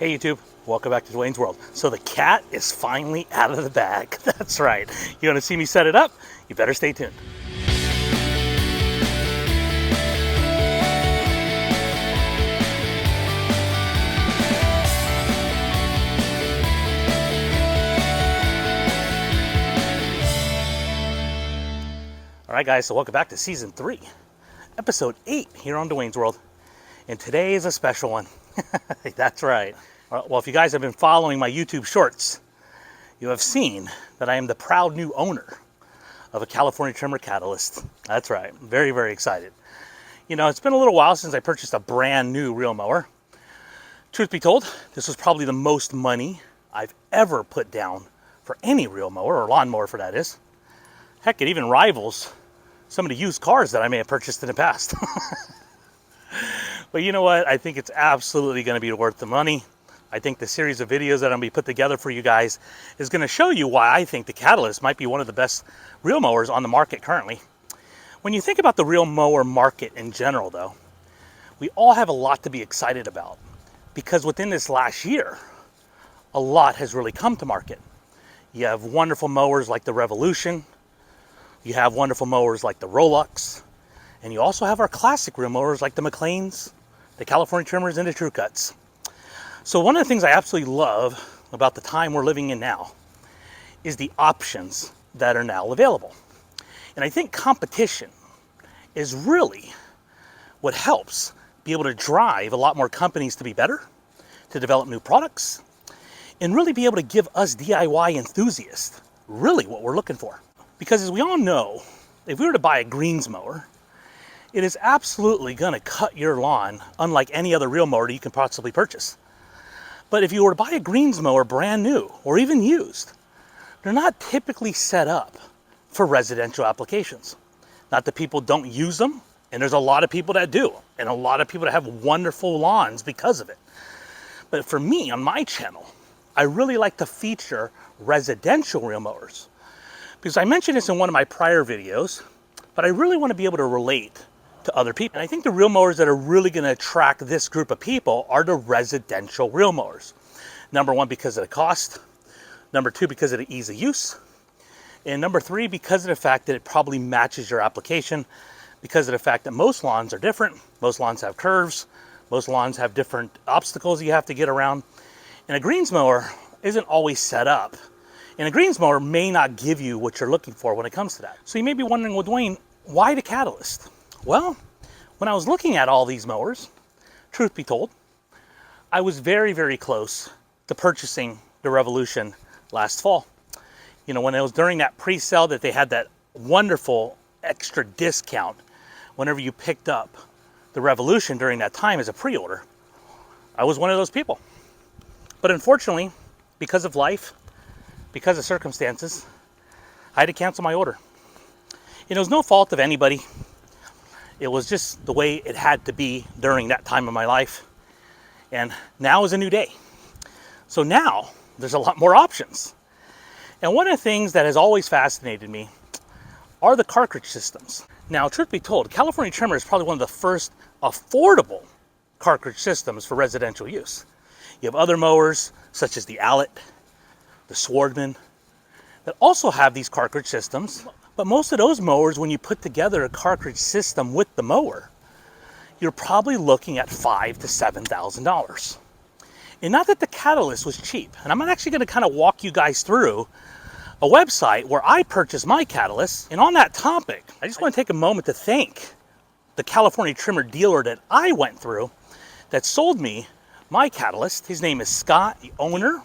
Hey YouTube, welcome back to Dwayne's World. So the cat is finally out of the bag. That's right. You want to see me set it up? You better stay tuned. All right guys, so welcome back to season 3, episode 8 here on Dwayne's World. And today is a special one. That's right. Well, if you guys have been following my YouTube shorts, you have seen that I am the proud new owner of a California trimmer catalyst. That's right. Very, very excited. You know, it's been a little while since I purchased a brand new reel mower. Truth be told, this was probably the most money I've ever put down for any reel mower, or lawnmower for that is. Heck, it even rivals some of the used cars that I may have purchased in the past. But you know what? I think it's absolutely going to be worth the money. I think the series of videos that I'm going to be put together for you guys is going to show you why I think the Catalyst might be one of the best reel mowers on the market currently. When you think about the reel mower market in general though, we all have a lot to be excited about because within this last year, a lot has really come to market. You have wonderful mowers like the Revolution, you have wonderful mowers like the Rolux, and you also have our classic reel mowers like the McLeans, the California trimmers, and the True Cuts. So one of the things I absolutely love about the time we're living in now is the options that are now available. And I think competition is really what helps be able to drive a lot more companies to be better, to develop new products, and really be able to give us DIY enthusiasts really what we're looking for. Because as we all know, if we were to buy a greens mower, it is absolutely going to cut your lawn unlike any other reel mower that you can possibly purchase. But if you were to buy a greens mower brand new or even used, they're not typically set up for residential applications. Not that people don't use them, and there's a lot of people that do, and a lot of people that have wonderful lawns because of it. But for me, on my channel, I really like to feature residential reel mowers. Because I mentioned this in one of my prior videos, but I really want to be able to relate to other people. And I think the reel mowers that are really going to attract this group of people are the residential reel mowers. Number one, because of the cost. Number two, because of the ease of use. And number three, because of the fact that it probably matches your application. Because of the fact that most lawns are different. Most lawns have curves. Most lawns have different obstacles you have to get around. And a greens mower isn't always set up. And a greens mower may not give you what you're looking for when it comes to that. So you may be wondering, well, Dwayne, why the Catalyst? Well, when I was looking at all these mowers, truth be told, I was very, very close to purchasing the Revolution last fall. You know, when it was during that pre-sale that they had that wonderful extra discount whenever you picked up the Revolution during that time as a pre-order, I was one of those people. But unfortunately, because of life, because of circumstances, I had to cancel my order. It was no fault of anybody. It was just the way it had to be during that time of my life. And now is a new day. So now there's a lot more options. And one of the things that has always fascinated me are the cartridge systems. Now, truth be told, California Trimmer is probably one of the first affordable cartridge systems for residential use. You have other mowers, such as the Owlet, the Swordman, that also have these cartridge systems. But most of those mowers, when you put together a cartridge system with the mower, you're probably looking at $5,000 to $7,000. And not that the Catalyst was cheap. And I'm actually going to kind of walk you guys through a website where I purchased my Catalyst. And on that topic, I just want to take a moment to thank the California trimmer dealer that I went through that sold me my Catalyst. His name is Scott, the owner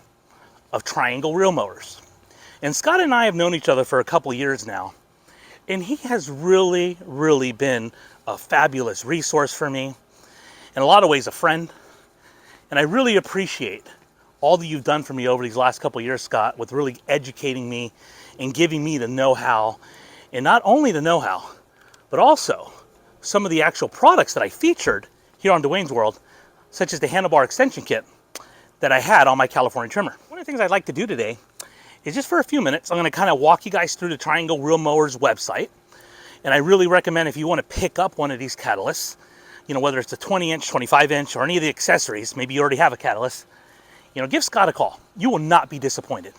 of TriangleReelMowers. And Scott and I have known each other for a couple years now. And he has really, really been a fabulous resource for me. In a lot of ways, a friend. And I really appreciate all that you've done for me over these last couple years, Scott, with really educating me and giving me the know-how. And not only the know-how, but also some of the actual products that I featured here on Dwayne's World, such as the Handlebar extension kit that I had on my California trimmer. One of the things I'd like to do today is just for a few minutes, I'm going to kind of walk you guys through the TriangleReelMowers website. And I really recommend if you want to pick up one of these catalysts, you know, whether it's a 20-inch, 25-inch, or any of the accessories, maybe you already have a catalyst, give Scott a call. You will not be disappointed.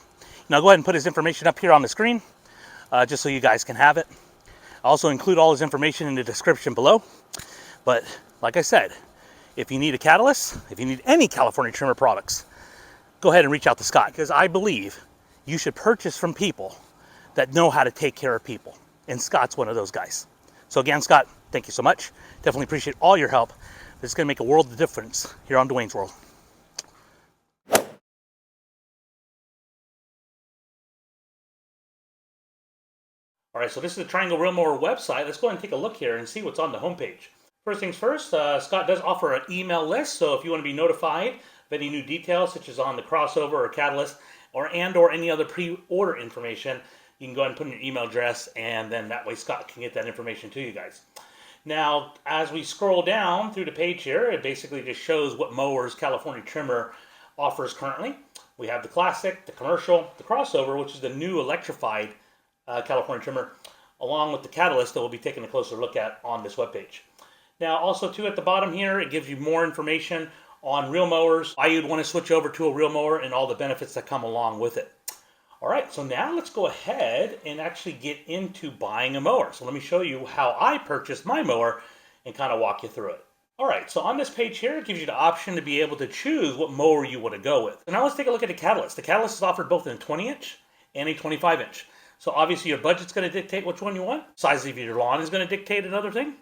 Now go ahead and put his information up here on the screen, just so you guys can have it. I'll also include all his information in the description below. But like I said, if you need a catalyst, if you need any California trimmer products, go ahead and reach out to Scott, because I believe you should purchase from people that know how to take care of people. And Scott's one of those guys. So again, Scott, thank you so much. Definitely appreciate all your help. This is going to make a world of difference here on Dwayne's World. All right, so this is the TriangleReelMower website. Let's go ahead and take a look here and see what's on the homepage. First things first, Scott does offer an email list, so if you want to be notified of any new details, such as on the crossover or catalyst, or any other pre-order information, you can go ahead and put in your email address, and then that way Scott can get that information to you guys. Now, as we scroll down through the page here, it basically just shows what mowers California Trimmer offers currently. We have the Classic, the Commercial, the Crossover, which is the new electrified California Trimmer, along with the Catalyst that we'll be taking a closer look at on this webpage. Now, also too, at the bottom here, it gives you more information on reel mowers, why you'd want to switch over to a reel mower, and all the benefits that come along with it. All right, so now let's go ahead and actually get into buying a mower. So let me show you how I purchased my mower and kind of walk you through it. All right, so on this page here, it gives you the option to be able to choose what mower you want to go with. So now let's take a look at the Catalyst. The Catalyst is offered both in a 20-inch and a 25-inch. So obviously your budget's going to dictate which one you want. Size of your lawn is going to dictate another thing.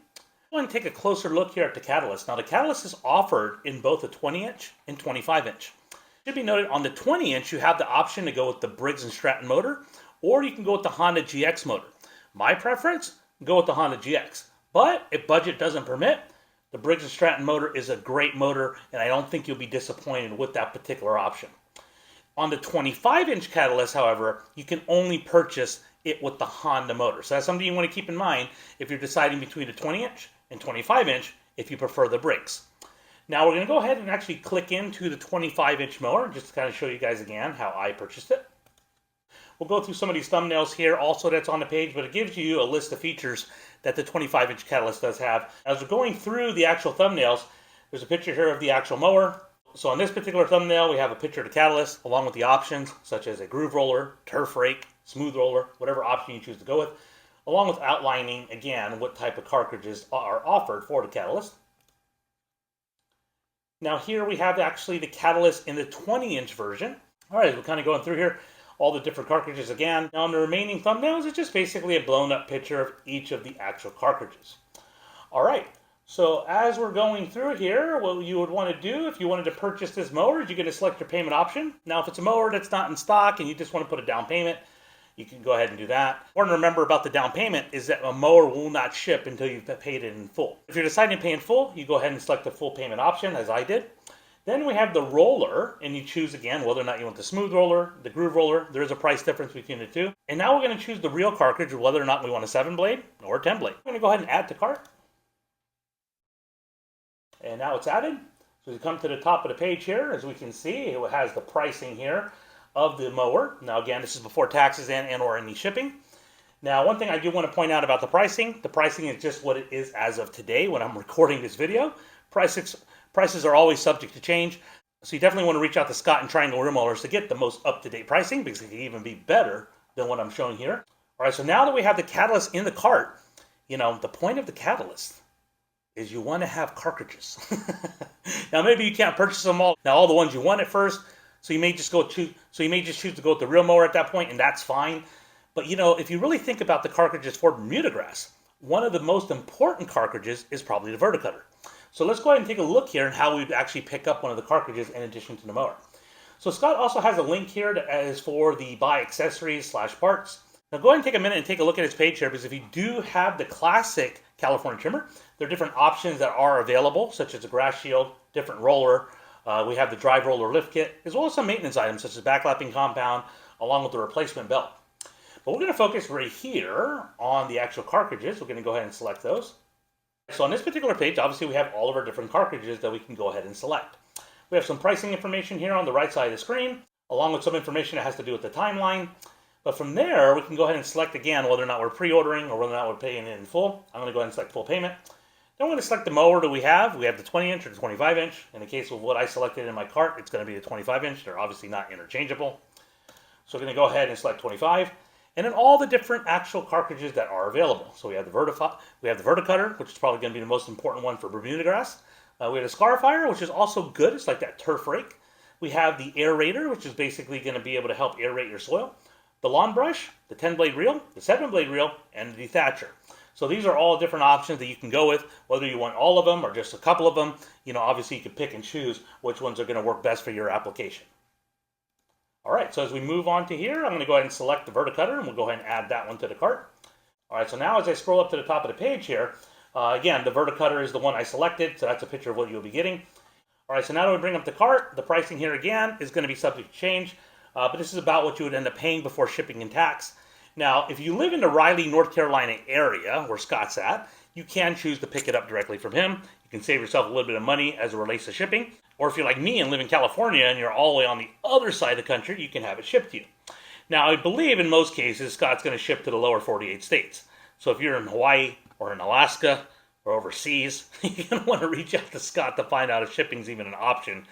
Go ahead and take a closer look here at the Catalyst. Now the Catalyst is offered in both a 20-inch and 25-inch. Should be noted, on the 20-inch, you have the option to go with the Briggs & Stratton motor, or you can go with the Honda GX motor. My preference, go with the Honda GX. But if budget doesn't permit, the Briggs & Stratton motor is a great motor, and I don't think you'll be disappointed with that particular option. On the 25-inch Catalyst, however, you can only purchase it with the Honda motor. So that's something you want to keep in mind if you're deciding between a 20-inch and 25-inch if you prefer the Briggs. Now we're going to go ahead and actually click into the 25-inch mower, just to kind of show you guys again how I purchased it. We'll go through some of these thumbnails here also that's on the page, but it gives you a list of features that the 25-inch Catalyst does have. As we're going through the actual thumbnails, there's a picture here of the actual mower. So on this particular thumbnail, we have a picture of the Catalyst along with the options such as a groove roller, turf rake, smooth roller, whatever option you choose to go with, along with outlining, again, what type of cartridges are offered for the Catalyst. Now here we have actually the Catalyst in the 20-inch version. All right, we're kind of going through here, all the different cartridges again. Now on the remaining thumbnails, it's just basically a blown up picture of each of the actual cartridges. All right, so as we're going through here, what you would want to do if you wanted to purchase this mower is you're going to select your payment option. Now if it's a mower that's not in stock and you just want to put a down payment, you can go ahead and do that. Important to remember about the down payment is that a mower will not ship until you've paid it in full. If you're deciding to pay in full, you go ahead and select the full payment option, as I did. Then we have the roller, and you choose again whether or not you want the smooth roller, the groove roller. There is a price difference between the two. And now we're going to choose the reel cartridge, whether or not we want a 7-blade or a 10-blade. I'm going to go ahead and add to cart. And now it's added. So we come to the top of the page here, as we can see, it has the pricing here of the mower. Now again, this is before taxes and or any shipping. Now one thing I do want to point out about the pricing is just what it is as of today when I'm recording this video. Prices are always subject to change, so you definitely want to reach out to Scott and TriangleReelMowers to get the most up-to-date pricing, because it can even be better than what I'm showing here. All right, so now that we have the Catalyst in the cart, the point of the Catalyst is you want to have cartridges. Now maybe you can't purchase them all the ones you want at first. So you may just choose to go with the reel mower at that point, and that's fine. But if you really think about the cartridges for Bermuda grass, one of the most important cartridges is probably the verticutter. So let's go ahead and take a look here at how we'd actually pick up one of the cartridges in addition to the mower. So Scott also has a link here that is for the buy accessories / parts. Now go ahead and take a minute and take a look at his page here, because if you do have the classic California trimmer, there are different options that are available, such as a grass shield, different roller. We have the drive roller lift kit, as well as some maintenance items such as backlapping compound, along with the replacement belt. But we're going to focus right here on the actual cartridges. We're going to go ahead and select those. So on this particular page, obviously we have all of our different cartridges that we can go ahead and select. We have some pricing information here on the right side of the screen, along with some information that has to do with the timeline. But from there, we can go ahead and select again whether or not we're pre-ordering or whether or not we're paying it in full. I'm going to go ahead and select full payment. Then we're going to select the mower that we have. We have the 20-inch or the 25-inch. In the case of what I selected in my cart, it's going to be the 25-inch. They're obviously not interchangeable. So we're going to go ahead and select 25. And then all the different actual cartridges that are available. So we have the verticutter, which is probably going to be the most important one for Bermuda grass. We have the scarifier, which is also good. It's like that turf rake. We have the aerator, which is basically going to be able to help aerate your soil. The lawn brush, the 10-blade reel, the 7-blade reel, and the dethatcher. So these are all different options that you can go with, whether you want all of them or just a couple of them. You know, obviously you can pick and choose which ones are going to work best for your application. All right, so as we move on to here, I'm going to go ahead and select the verticutter, and we'll go ahead and add that one to the cart. All right, so now as I scroll up to the top of the page here, again, the verticutter is the one I selected, so that's a picture of what you'll be getting. All right, so now that we bring up the cart, the pricing here again is going to be subject to change, but this is about what you would end up paying before shipping and tax. Now, if you live in the Raleigh, North Carolina area, where Scott's at, you can choose to pick it up directly from him. You can save yourself a little bit of money as it relates to shipping. Or if you're like me and live in California and you're all the way on the other side of the country, you can have it shipped to you. Now, I believe in most cases, Scott's going to ship to the lower 48 states. So if you're in Hawaii or in Alaska or overseas, you're going to want to reach out to Scott to find out if shipping is even an option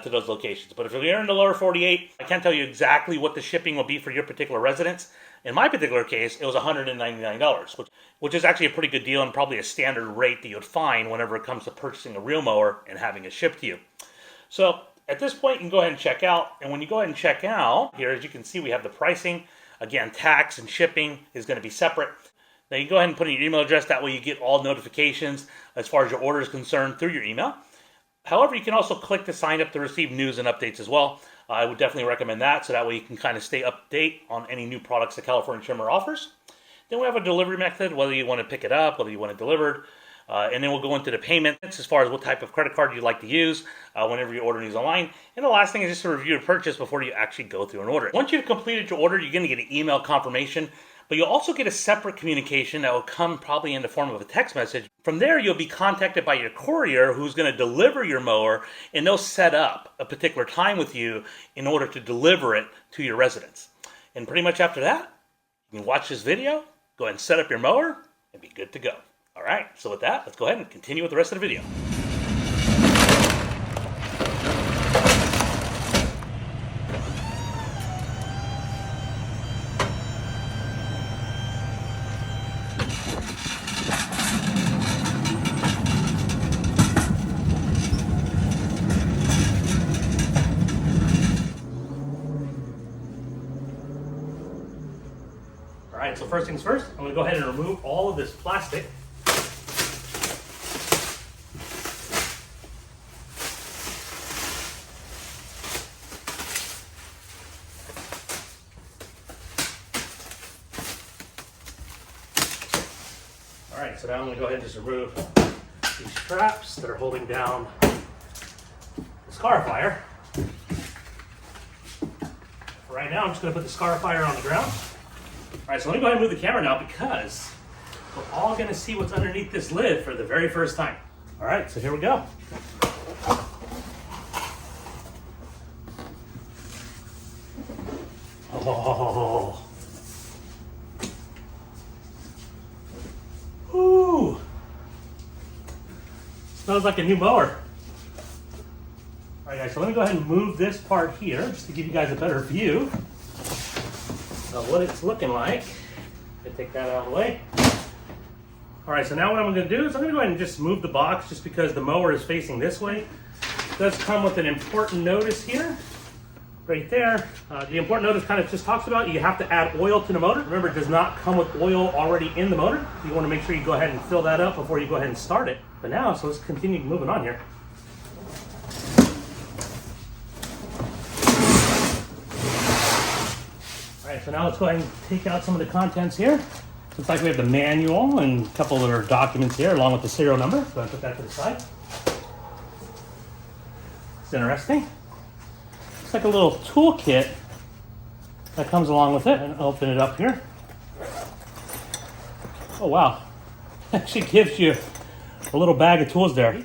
to those locations. But if you're in the lower 48, I can't tell you exactly what the shipping will be for your particular residence. In my particular case, it was $199, which is actually a pretty good deal and probably a standard rate that you would find whenever it comes to purchasing a reel mower and having it shipped to you. So at this point, you can go ahead and check out. And when you go ahead and check out, here, as you can see, we have the pricing. Again, tax and shipping is going to be separate. Now you go ahead and put in your email address. That way you get all notifications as far as your order is concerned through your email. However, you can also click to sign up to receive news and updates as well. I would definitely recommend that, so that way you can kind of stay up to date on any new products that California Trimmer offers. Then we have a delivery method, whether you want to pick it up, whether you want it delivered. And then we'll go into the payments as far as what type of credit card you'd like to use whenever you order these online. And the last thing is just to review the purchase before you actually go through and order it. Once you've completed your order, you're going to get an email confirmation, but you'll also get a separate communication that will come probably in the form of a text message. From there, you'll be contacted by your courier who's going to deliver your mower, and they'll set up a particular time with you in order to deliver it to your residence. And pretty much after that, you can watch this video, go ahead and set up your mower, and be good to go. All right, so with that, let's go ahead and continue with the rest of the video. All right, so first things first, I'm going to go ahead and remove all of this plastic. All right, so now I'm going to go ahead and just remove these straps that are holding down the scarifier. For right now, I'm just going to put the scarifier on the ground. All right, so let me go ahead and move the camera now because we're all going to see what's underneath this lid for the very first time. All right, so here we go. Oh. Ooh. Smells like a new mower. All right, guys, so let me go ahead and move this part here just to give you guys a better view of what it's looking like. Gonna take that out of the way. All right, so now what I'm gonna do is I'm gonna go ahead and just move the box just because the mower is facing this way. It does come with an important notice here, right there. The important notice kind of just talks about you have to add oil to the motor. Remember, it does not come with oil already in the motor. You wanna make sure you go ahead and fill that up before you go ahead and start it. But now, so let's continue moving on here. All right, so now let's go ahead and take out some of the contents here. Looks like we have the manual and a couple of other documents here along with the serial number. So I'll put that to the side. It's interesting. It's like a little toolkit that comes along with it. And open it up here. Oh wow, actually gives you a little bag of tools there.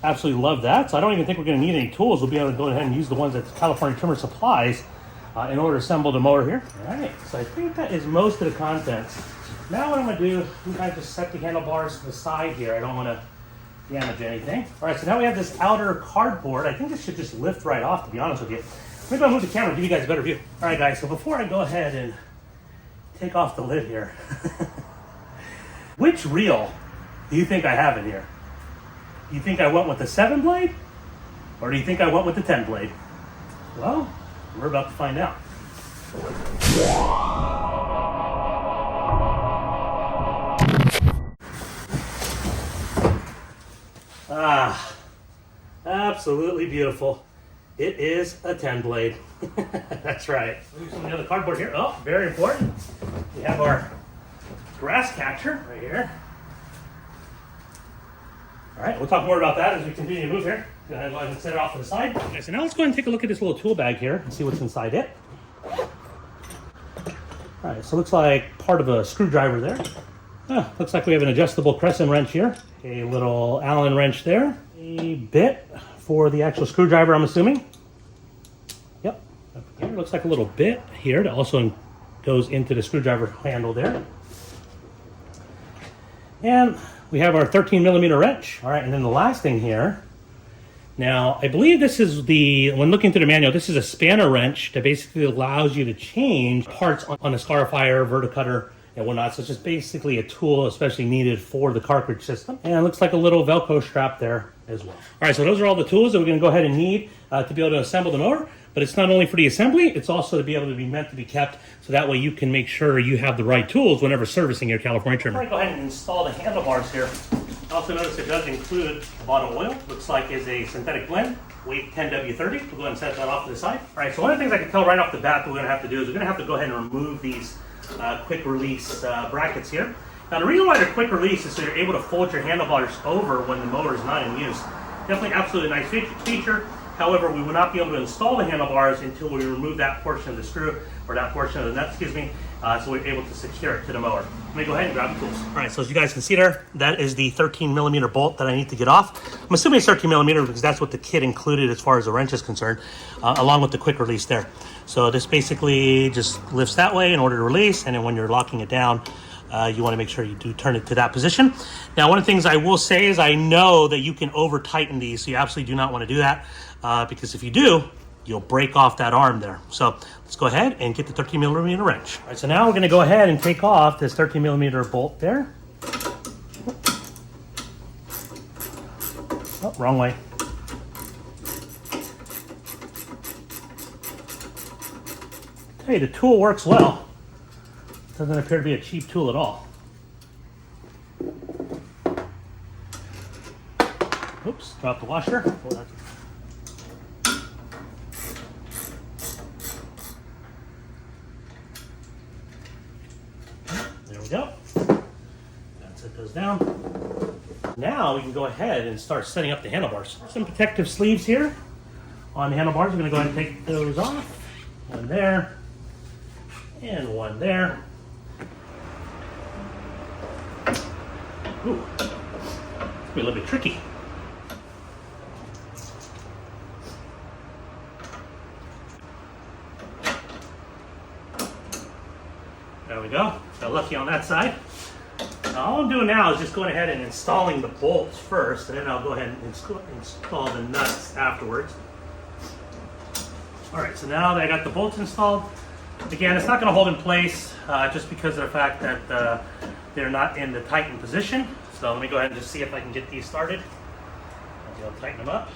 Absolutely love that. So I don't even think we're going to need any tools. We'll be able to go ahead and use the ones that California Trimmer supplies in order to assemble the mower here. All right, so I think that is most of the contents. Now what I'm going to do, I'm going to just set the handlebars to the side here. I don't want to damage anything. All right, so now we have this outer cardboard. I think this should just lift right off, to be honest with you. Maybe I'll move the camera, give you guys a better view. All right, guys, so before I go ahead and take off the lid here, which reel do you think I have in here? Do you think I went with the 7 blade? Or do you think I went with the 10 blade? Well, we're about to find out. Ah, absolutely beautiful. It is a 10 blade. That's right. Here's some of the other cardboard here. Oh, very important. We have our grass catcher right here. All right, we'll talk more about that as we continue to move here. Go ahead and set it off to the side. Okay, so now let's go ahead and take a look at this little tool bag here and see what's inside it. All right, so it looks like part of a screwdriver there. Looks like we have an adjustable crescent wrench here. A little Allen wrench there. A bit for the actual screwdriver, I'm assuming. Yep. Here, looks like a little bit here that also goes into the screwdriver handle there. And we have our 13 millimeter wrench. All right, and then the last thing here. Now, I believe this is when looking through the manual, this is a spanner wrench that basically allows you to change parts on a scarifier, verticutter, and whatnot. So it's just basically a tool especially needed for the cartridge system. And it looks like a little Velcro strap there as well. All right, so those are all the tools that we're gonna go ahead and need to be able to assemble the mower. But it's not only for the assembly, it's also to be able to be meant to be kept, so that way you can make sure you have the right tools whenever servicing your California trimmer. Before I go ahead and install the handlebars here, also notice it does include a bottle oil. Looks like is a synthetic blend, weight 10W30. We'll go ahead and set that off to the side. All right, so one of the things I can tell right off the bat that we're gonna have to do is we're gonna have to go ahead and remove these quick release brackets here. Now the reason why they're quick release is so you're able to fold your handlebars over when the mower is not in use. Definitely absolutely nice feature. However, we will not be able to install the handlebars until we remove that portion of the screw, or that portion of the nut, so we're able to secure it to the mower. Let me go ahead and grab the tools. All right, so as you guys can see there, that is the 13 millimeter bolt that I need to get off. I'm assuming it's 13 millimeter because that's what the kit included as far as the wrench is concerned, along with the quick release there. So this basically just lifts that way in order to release, and then when you're locking it down, you want to make sure you do turn it to that position. Now, one of the things I will say is I know that you can over tighten these, so you absolutely do not want to do that, because if you do, you'll break off that arm there. So let's go ahead and get the 13 millimeter wrench. All right, so now we're going to go ahead and take off this 13 millimeter bolt there. Oh, wrong way. Hey, the tool works well. Doesn't appear to be a cheap tool at all. Oops, dropped the washer. There we go. That set those down. Now we can go ahead and start setting up the handlebars. Some protective sleeves here on the handlebars. We're going to go ahead and take those off. One there and one there. Ooh, it's a little bit tricky. There we go. Got lucky on that side. Now all I'm doing now is just going ahead and installing the bolts first, and then I'll go ahead and install the nuts afterwards. All right, so now that I got the bolts installed, again, it's not going to hold in place just because of the fact that they're not in the tightened position. So let me go ahead and just see if I can get these started. I'll tighten them up.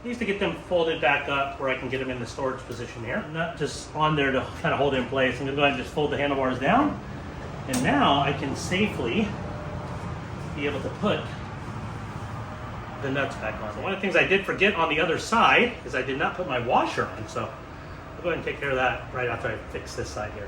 I used to get them folded back up where I can get them in the storage position here. Not just on there to kind of hold it in place. I'm going to go ahead and just fold the handlebars down. And now I can safely be able to put the nuts back on. So one of the things I did forget on the other side is I did not put my washer on. So I'll go ahead and take care of that right after I fix this side here.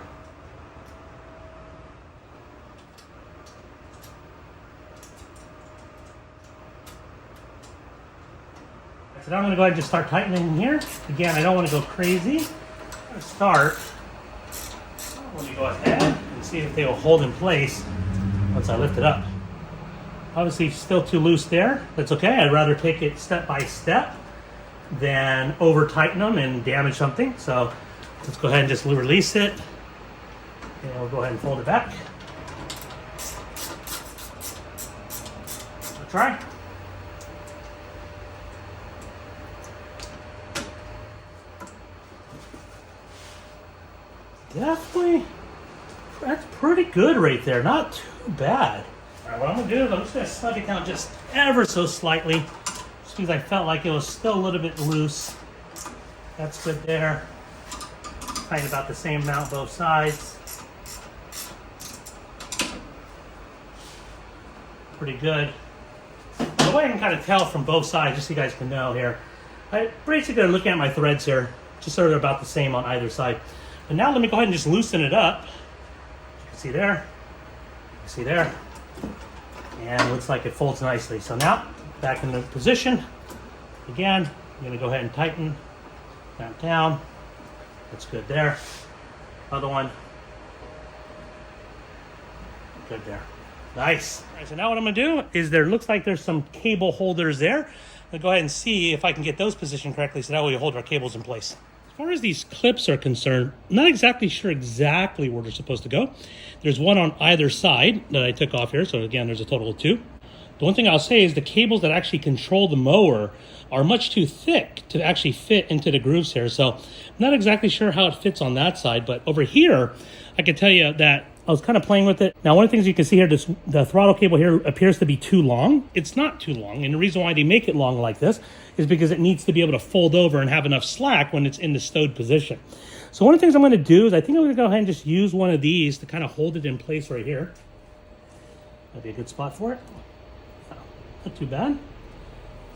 So now I'm going to go ahead and just start tightening here. Again, I don't want to go crazy. I'm going to start. Let me go ahead and see if they will hold in place once I lift it up. Obviously still too loose there. That's okay. I'd rather take it step by step than over tighten them and damage something. So let's go ahead and just release it. And we'll go ahead and fold it back. try. Definitely, that's pretty good right there. Not too bad. All right, what I'm gonna do is I'm just gonna snug it down just ever so slightly, just because I felt like it was still a little bit loose. That's good there. Tighten about the same amount both sides. Pretty good. The way I can kind of tell from both sides, just so you guys can know here, I basically looking at my threads here, just sort of about the same on either side. But now let me go ahead and just loosen it up. You can see there, and it looks like it folds nicely. So now, back in the position. Again, I'm gonna go ahead and tighten that down. That's good there. Other one. Good there. Nice. All right, so now what I'm gonna do is there looks like there's some cable holders there. I'll go ahead and see if I can get those positioned correctly so that way we hold our cables in place. As far as these clips are concerned, I'm not exactly sure exactly where they're supposed to go. There's one on either side that I took off here, so again, there's a total of 2. The one thing I'll say is the cables that actually control the mower are much too thick to actually fit into the grooves here, so I'm not exactly sure how it fits on that side, but over here, I can tell you that I was kind of playing with it. Now, one of the things you can see here, the throttle cable here appears to be too long. It's not too long, and the reason why they make it long like this is because it needs to be able to fold over and have enough slack when it's in the stowed position. So one of the things I'm going to do is I think I'm going to go ahead and just use one of these to kind of hold it in place right here. That'd be a good spot for it. Not too bad.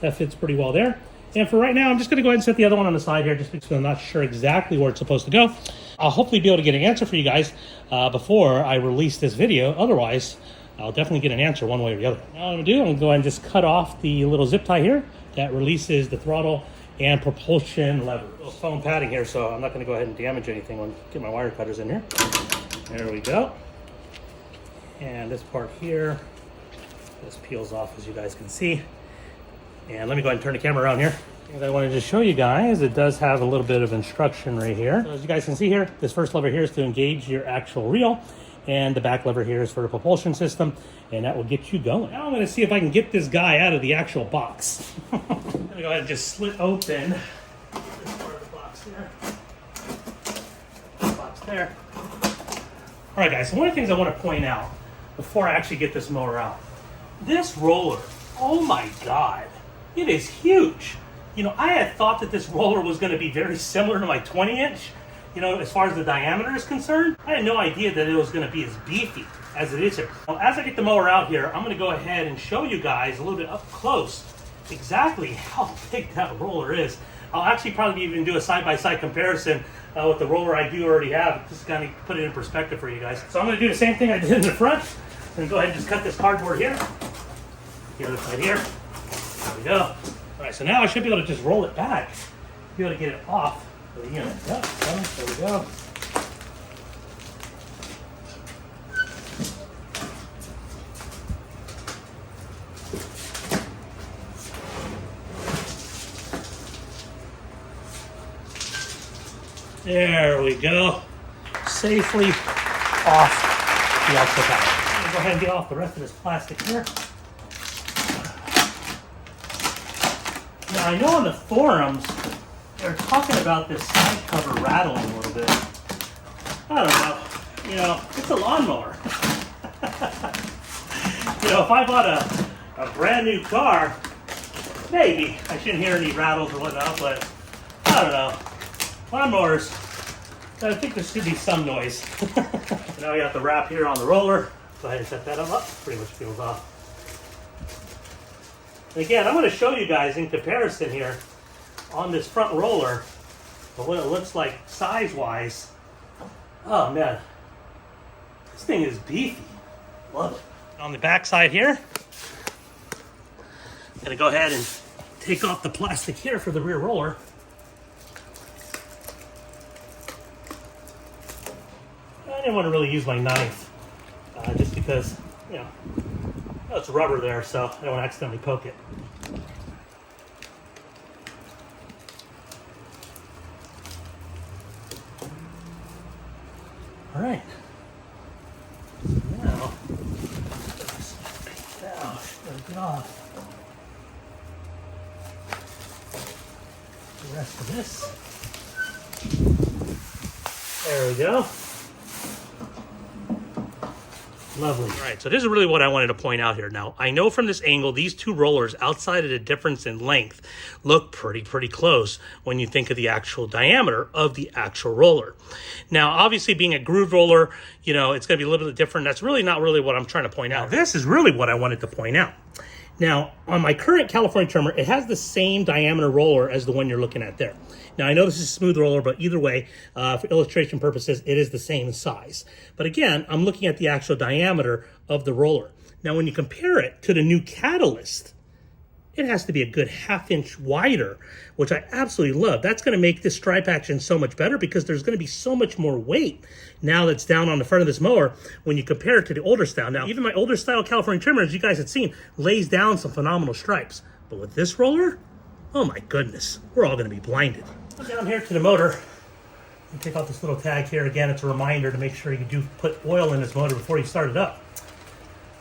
That fits pretty well there. And for right now, I'm just going to go ahead and set the other one on the side here just because I'm not sure exactly where it's supposed to go. I'll hopefully be able to get an answer for you guys before I release this video. Otherwise, I'll definitely get an answer one way or the other. Now what I'm going to do, I'm going to go ahead and just cut off the little zip tie here that releases the throttle and propulsion lever. A little foam padding here, so I'm not going to go ahead and damage anything when I get my wire cutters in here. There we go. And this part here, this peels off as you guys can see. And let me go ahead and turn the camera around here. What I wanted to show you guys, it does have a little bit of instruction right here. So as you guys can see here, this first lever here is to engage your actual reel, and the back lever here is for the propulsion system, and that will get you going. Now I'm going to see if I can get this guy out of the actual box. I'm going to go ahead and just slit open this part of the box here. This box there. All right, guys, so one of the things I want to point out before I actually get this mower out, this roller, oh my God, it is huge. You know, I had thought that this roller was going to be very similar to my 20-inch, you know, as far as the diameter is concerned. I had no idea that it was going to be as beefy as it is here. Now, as I get the mower out here, I'm going to go ahead and show you guys a little bit up close exactly how big that roller is. I'll actually probably even do a side-by-side comparison with the roller I do already have, just to kind of put it in perspective for you guys. So I'm going to do the same thing I did in the front. I'm going to go ahead and just cut this cardboard here. The other side here. There we go. All right, so now I should be able to just roll it back, be able to get it off the unit. Yep, there we go. There we go. Safely off the actual pack. I'm gonna go ahead and get off the rest of this plastic here. Now I know on the forums they're talking about this side cover rattling a little bit. I don't know. You know, it's a lawnmower. You know, if I bought a brand new car, maybe I shouldn't hear any rattles or whatnot, but I don't know. Lawnmowers, I think there should be some noise. Now we got the wrap here on the roller. Go ahead and set that up. Pretty much peels off. And again, I'm going to show you guys in comparison here on this front roller what it looks like size-wise. Oh man, this thing is beefy. Love it. On the back side here, I'm going to go ahead and take off the plastic here for the rear roller. I didn't want to really use my knife just because, you know, it's rubber there, so I don't want to accidentally poke it. All right. Now, get off. the rest of this. There we go. Lovely. All right, so this is really what I wanted to point out here. Now, I know from this angle, these two rollers, outside of the difference in length, look pretty close when you think of the actual diameter of the actual roller. Now, obviously, being a groove roller, you know, it's going to be a little bit different. That's really not really what I'm trying to point out. Now, this is really what I wanted to point out. Now, on my current California trimmer, it has the same diameter roller as the one you're looking at there. Now, I know this is a smooth roller, but either way, for illustration purposes, it is the same size. But again, I'm looking at the actual diameter of the roller. Now, when you compare it to the new Catalyst, it has to be a good ½ inch wider, which I absolutely love. That's going to make this stripe action so much better because there's going to be so much more weight now that's down on the front of this mower when you compare it to the older style. Now, even my older style California trimmer, as you guys have seen, lays down some phenomenal stripes. But with this roller, oh my goodness, we're all going to be blinded. Come down here to the motor and take off this little tag here. Again, it's a reminder to make sure you do put oil in this motor before you start it up.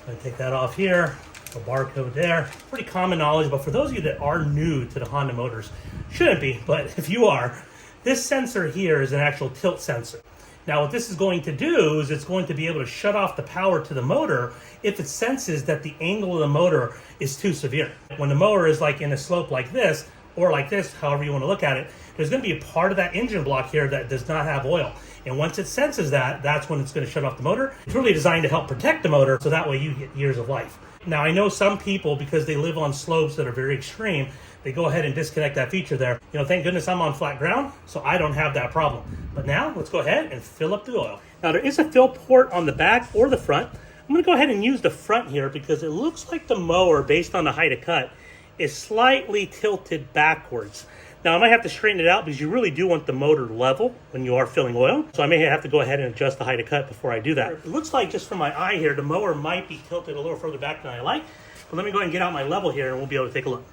I'm going to take that off here. The barcode there. Pretty common knowledge, but for those of you that are new to the Honda motors, shouldn't be, but if you are, this sensor here is an actual tilt sensor. Now what this is going to do is it's going to be able to shut off the power to the motor if it senses that the angle of the motor is too severe. When the mower is like in a slope like this, or like this, however you want to look at it, there's going to be a part of that engine block here that does not have oil. And once it senses that, that's when it's going to shut off the motor. It's really designed to help protect the motor, so that way you get years of life. Now, I know some people, because they live on slopes that are very extreme, they go ahead and disconnect that feature there. You know, thank goodness I'm on flat ground, so I don't have that problem. But now, let's go ahead and fill up the oil. Now, there is a fill port on the back or the front. I'm going to go ahead and use the front here because it looks like the mower, based on the height of cut, is slightly tilted backwards. Now, I might have to straighten it out because you really do want the motor level when you are filling oil. So I may have to go ahead and adjust the height of cut before I do that. It looks like, just from my eye here, the mower might be tilted a little further back than I like. But let me go ahead and get out my level here and we'll be able to take a look.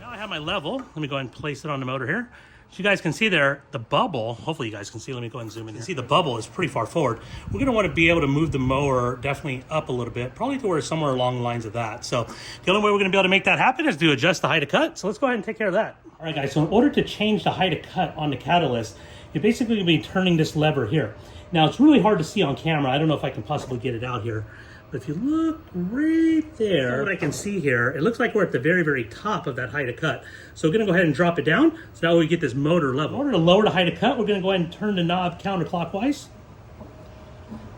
Now I have my level. Let me go ahead and place it on the motor here. So you guys can see there, the bubble, hopefully you guys can see, let me go ahead and zoom in. You can see the bubble is pretty far forward. We're gonna wanna be able to move the mower definitely up a little bit, probably to where somewhere along the lines of that. So the only way we're gonna be able to make that happen is to adjust the height of cut. So let's go ahead and take care of that. All right guys, so in order to change the height of cut on the Catalyst, you're basically gonna be turning this lever here. Now it's really hard to see on camera. I don't know if I can possibly get it out here. But if you look right there, what I can see here, it looks like we're at the very top of that height of cut. So we're gonna go ahead and drop it down, so that way we get this motor level. In order to lower the height of cut, we're gonna go ahead and turn the knob counterclockwise.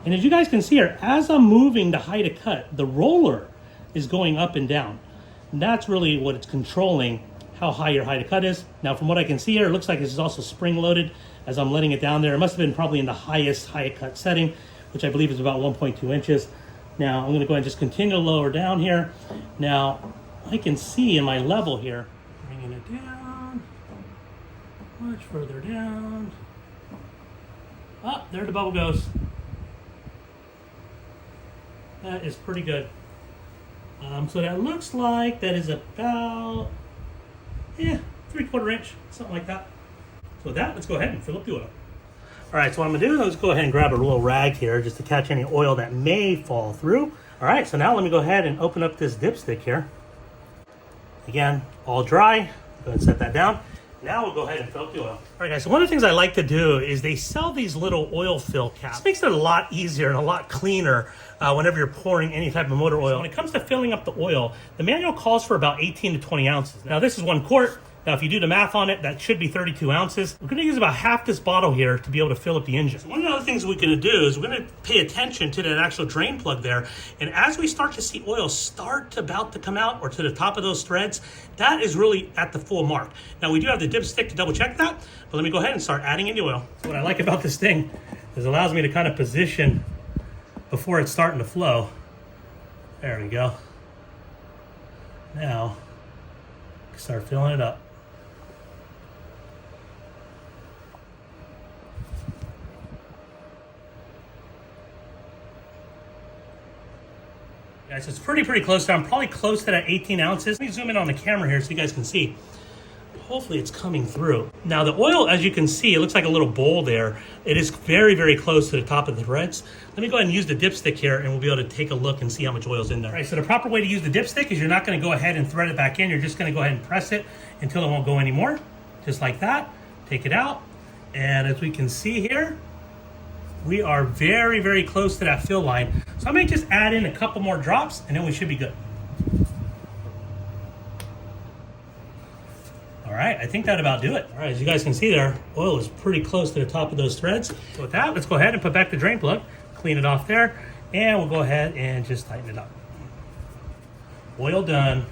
And as you guys can see here, as I'm moving the height of cut, the roller is going up and down. And that's really what it's controlling, how high your height of cut is. Now from what I can see here, it looks like this is also spring loaded as I'm letting it down there. It must have been probably in the highest height cut setting, which I believe is about 1.2 inches. Now I'm going to go ahead and just continue to lower down here. Now I can see in my level here, bringing it down, much further down. Ah, there the bubble goes. That is pretty good. So that looks like that is about, 3/4 inch, something like that. So with that, let's go ahead and fill up the oil. All right, so what I'm gonna do is let's go ahead and grab a little rag here just to catch any oil that may fall through. All right, so now let me go ahead and open up this dipstick here. Again, all dry. Go ahead and set that down. Now we'll go ahead and fill up the oil. All right, guys, so one of the things I like to do is they sell these little oil fill caps. This makes it a lot easier and a lot cleaner whenever you're pouring any type of motor oil. When it comes to filling up the oil, the manual calls for about 18 to 20 ounces. Now, this is 1 quart. Now, if you do the math on it, that should be 32 ounces. We're gonna use about half this bottle here to be able to fill up the engine. So one of the other things we're gonna do is we're gonna pay attention to that actual drain plug there. And as we start to see oil start about to come out or to the top of those threads, that is really at the full mark. Now, we do have the dipstick to double check that, but let me go ahead and start adding in the oil. So what I like about this thing is it allows me to kind of position before it's starting to flow. There we go. Now, start filling it up. Guys, it's pretty close now. I'm probably close to that 18 ounces. Let me zoom in on the camera here so you guys can see. Hopefully it's coming through. Now the oil, as you can see, it looks like a little bowl there. It is very close to the top of the threads. Let me go ahead and use the dipstick here and we'll be able to take a look and see how much oil is in there. All right, so the proper way to use the dipstick is you're not gonna go ahead and thread it back in. You're just gonna go ahead and press it until it won't go anymore. just like that. Take it out, and as we can see here, we are very, very close to that fill line. So I may just add in a couple more drops, and then we should be good. All right, I think that'd about do it. All right, as you guys can see there, oil is pretty close to the top of those threads. So with that, let's go ahead and put back the drain plug, clean it off there, and we'll go ahead and just tighten it up. Oil done.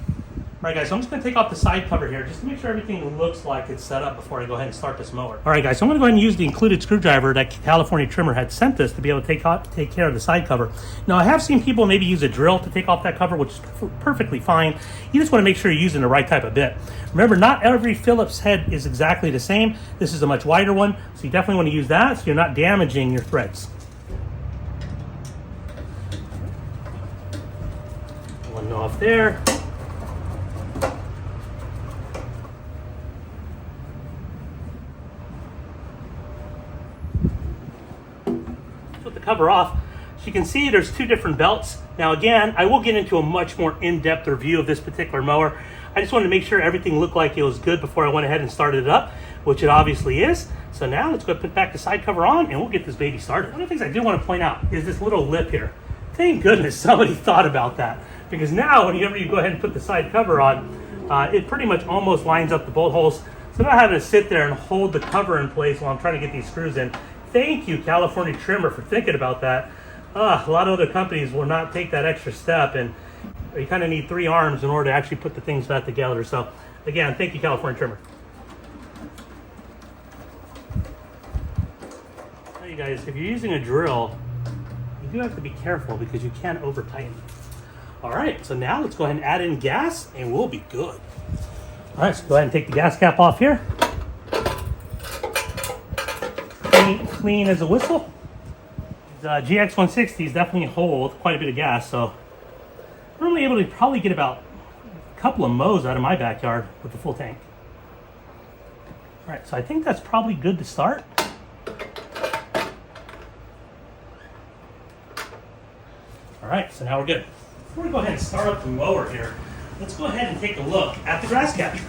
All right, guys, so I'm just gonna take off the side cover here just to make sure everything looks like it's set up before I go ahead and start this mower. All right, guys, so I'm gonna go ahead and use the included screwdriver that California Trimmer had sent us to be able to take care of the side cover. Now, I have seen people maybe use a drill to take off that cover, which is perfectly fine. You just wanna make sure you're using the right type of bit. Remember, not every Phillips head is exactly the same. This is a much wider one, so you definitely wanna use that so you're not damaging your threads. One off there. Put the cover off. So you can see there's two different belts. Now again, I will get into a much more in-depth review of this particular mower. I just wanted to make sure everything looked like it was good before I went ahead and started it up, which it obviously is. So now let's go put back the side cover on and we'll get this baby started. One of the things I do want to point out is this little lip here. Thank goodness somebody thought about that, because now whenever you go ahead and put the side cover on, it pretty much almost lines up the bolt holes. So I'm not having to sit there and hold the cover in place while I'm trying to get these screws in. Thank you, California Trimmer, for thinking about that. A lot of other companies will not take that extra step, and you kind of need 3 arms in order to actually put the things back together. So again, thank you, California Trimmer. Now you guys, if you're using a drill, you do have to be careful because you can over tighten. All right, so now let's go ahead and add in gas and we'll be good. All right, so go ahead and take the gas cap off here. Clean as a whistle. The GX160s definitely hold quite a bit of gas, so I'm only able to probably get about a couple of mows out of my backyard with the full tank. All right, so I think that's probably good to start. All right, so now we're good. Before we go ahead and start up the mower here, let's go ahead and take a look at the grass catcher.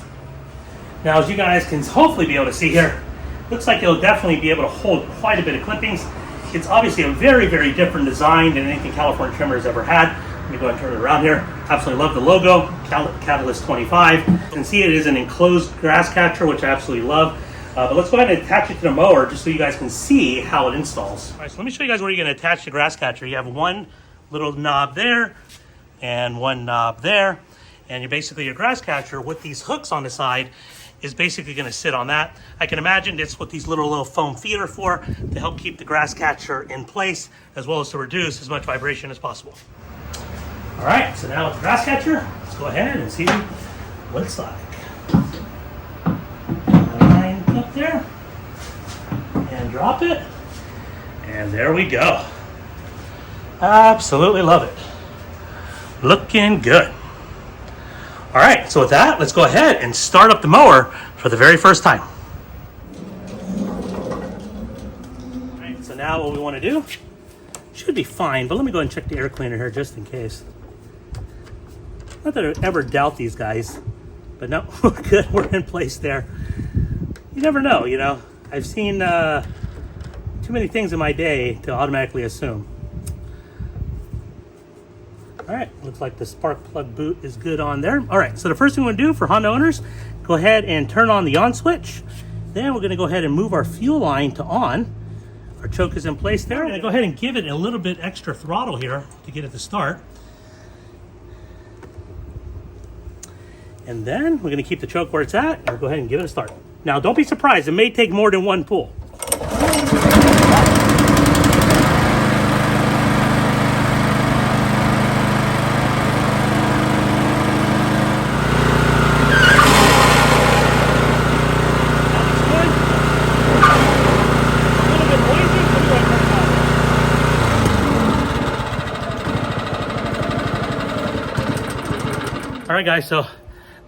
Now, as you guys can hopefully be able to see here, looks like it'll definitely be able to hold quite a bit of clippings. It's obviously a very, very different design than anything California Trimmer has ever had. Let me go ahead and turn it around here. Absolutely love the logo, Catalyst 25. You can see it is an enclosed grass catcher, which I absolutely love. But let's go ahead and attach it to the mower just so you guys can see how it installs. All right, so let me show you guys where you're gonna attach the grass catcher. You have one little knob there and one knob there. And your grass catcher with these hooks on the side is basically going to sit on that. I can imagine that's what these little foam feet are for, to help keep the grass catcher in place, as well as to reduce as much vibration as possible. All right, so now with the grass catcher, let's go ahead and see what it's like. Line up there, and drop it, and there we go. Absolutely love it. Looking good. All right, so with that, let's go ahead and start up the mower for the very first time. All right, so now what we want to do, should be fine, but let me go ahead and check the air cleaner here just in case. Not that I ever doubt these guys, but no, we're good, we're in place there. You never know, you know. I've seen too many things in my day to automatically assume. All right, looks like the spark plug boot is good on there. All right, so the first thing we're gonna do for Honda owners, go ahead and turn on the on switch. Then we're gonna go ahead and move our fuel line to on. Our choke is in place there. We're gonna go ahead and give it a little bit extra throttle here to get it to start. And then we're gonna keep the choke where it's at and go ahead and give it a start. Now, don't be surprised, it may take more than one pull. All right, guys, so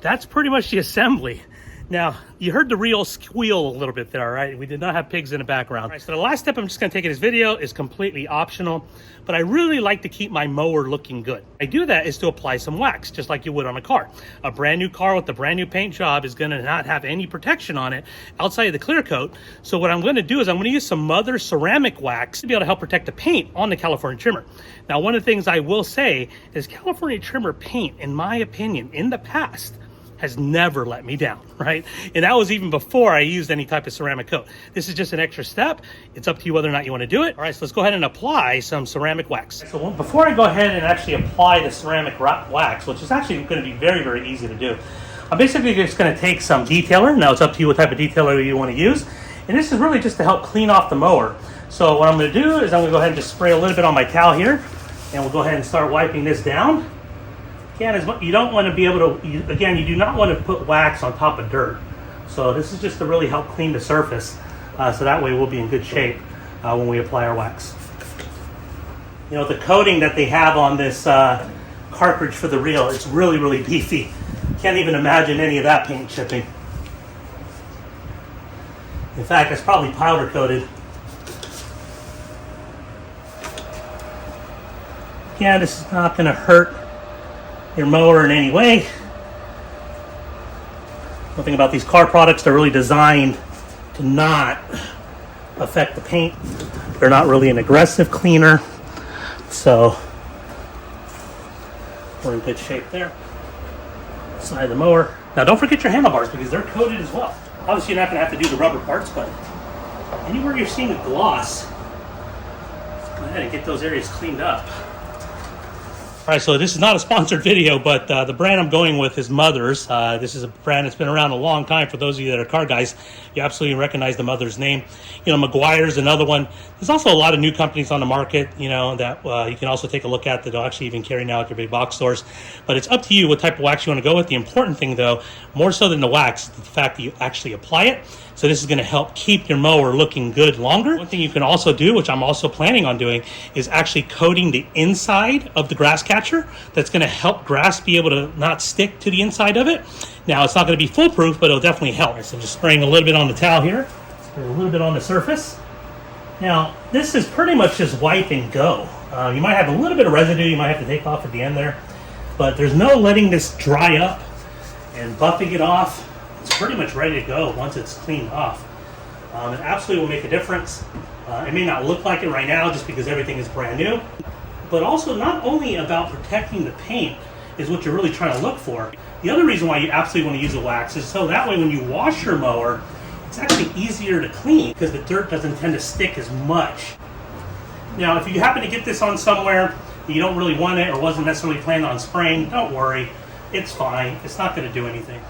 that's pretty much the assembly. Now, you heard the reel squeal a little bit there, right? We did not have pigs in the background. All right, so the last step I'm just gonna take in this video is completely optional, but I really like to keep my mower looking good. I do that is to apply some wax, just like you would on a car. A brand new car with a brand new paint job is gonna not have any protection on it outside of the clear coat. So what I'm gonna do is I'm gonna use some Mother ceramic wax to be able to help protect the paint on the California trimmer. Now, one of the things I will say is California trimmer paint, in my opinion, in the past, has never let me down, right? And that was even before I used any type of ceramic coat. This is just an extra step. It's up to you whether or not you want to do it. All right, so let's go ahead and apply some ceramic wax. So before I go ahead and actually apply the ceramic wax, which is actually going to be very, very easy to do, I'm basically just going to take some detailer. Now it's up to you what type of detailer you want to use. And this is really just to help clean off the mower. So what I'm going to do is I'm going to go ahead and just spray a little bit on my towel here. And we'll go ahead and start wiping this down. Again, you don't want to be able to, again, you do not want to put wax on top of dirt. So this is just to really help clean the surface. So that way we'll be in good shape when we apply our wax. You know, the coating that they have on this cartridge for the reel, it's really, really beefy. Can't even imagine any of that paint chipping. In fact, it's probably powder coated. Again, this is not going to hurt your mower in any way. One thing about these car products, they're really designed to not affect the paint. They're not really an aggressive cleaner. So we're in good shape there. Side of the mower. Now don't forget your handlebars because they're coated as well. Obviously you're not going to have to do the rubber parts, but anywhere you're seeing a gloss, go ahead and get those areas cleaned up. All right, so this is not a sponsored video, but the brand I'm going with is Mother's. This is a brand that's been around a long time. For those of you that are car guys, you absolutely recognize the Mother's name. You know, McGuire's another one. There's also a lot of new companies on the market, you know, that you can also take a look at that they'll actually even carry now at your big box stores. But it's up to you what type of wax you want to go with. The important thing, though, more so than the wax, is the fact that you actually apply it. So this is going to help keep your mower looking good longer. One thing you can also do, which I'm also planning on doing, is actually coating the inside of the grass catcher. That's going to help grass be able to not stick to the inside of it. Now, it's not going to be foolproof, but it'll definitely help. So I'm just spraying a little bit on the towel here, spray a little bit on the surface. Now, this is pretty much just wipe and go. You might have a little bit of residue you might have to take off at the end there, but there's no letting this dry up and buffing it off. It's pretty much ready to go once it's cleaned off. It absolutely will make a difference. It may not look like it right now just because everything is brand new, but also not only about protecting the paint is what you're really trying to look for. The other reason why you absolutely want to use the wax is so that way when you wash your mower, it's actually easier to clean because the dirt doesn't tend to stick as much. Now, if you happen to get this on somewhere you don't really want it or wasn't necessarily planning on spraying, don't worry. It's fine. It's not going to do anything.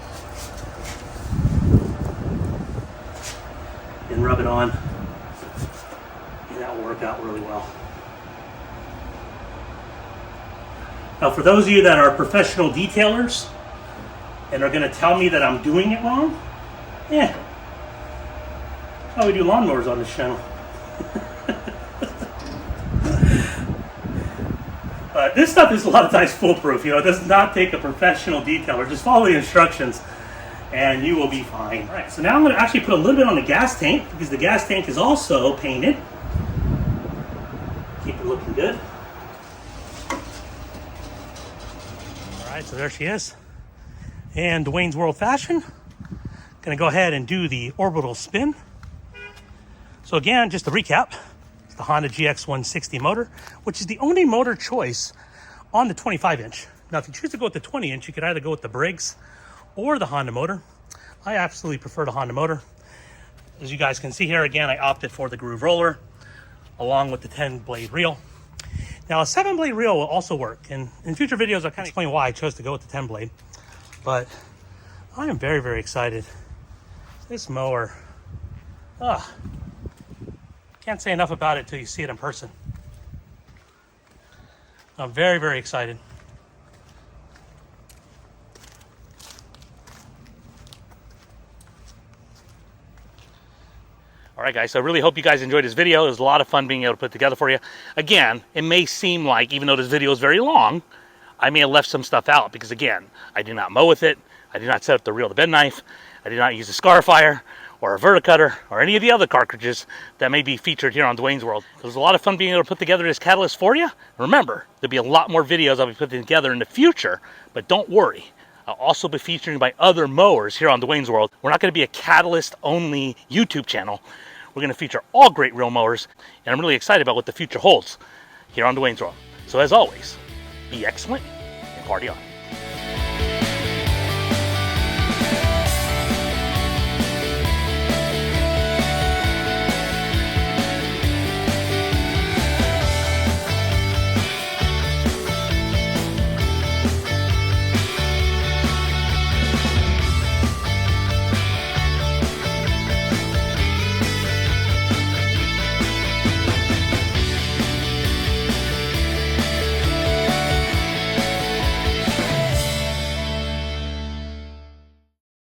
And rub it on, and that will work out really well. Now, for those of you that are professional detailers and are going to tell me that I'm doing it wrong, that's how we do lawnmowers on this channel. But this stuff is a lot of times foolproof. You know, it does not take a professional detailer. Just follow the instructions and you will be fine. All right, so now I'm going to actually put a little bit on the gas tank because the gas tank is also painted. Keep it looking good. All right, so there she is. And Dwayne's World Fashion. Going to go ahead and do the Orbital Spin. So again, just to recap, it's the Honda GX160 motor, which is the only motor choice on the 25-inch. Now, if you choose to go with the 20-inch, you could either go with the Briggs or the Honda motor. I absolutely prefer the Honda motor. As you guys can see here, again, I opted for the groove roller along with the 10-blade reel. Now, a 7-blade reel will also work, and in future videos I'll kind of explain why I chose to go with the 10-blade. But I am very, very excited. This mower, can't say enough about it till you see it in person. I'm very, very excited. All right, guys, so I really hope you guys enjoyed this video. It was a lot of fun being able to put together for you. Again, it may seem like, even though this video is very long, I may have left some stuff out because, again, I do not mow with it. I do not set up the reel, the bed knife. I did not use a Scarifier or a Verticutter or any of the other cartridges that may be featured here on Dwayne's World. It was a lot of fun being able to put together this catalyst for you. Remember, there'll be a lot more videos I'll be putting together in the future, but don't worry. I'll also be featuring my other mowers here on Dwayne's World. We're not going to be a catalyst-only YouTube channel. We're going to feature all great reel mowers, and I'm really excited about what the future holds here on Dwayne's World. So as always, be excellent and party on.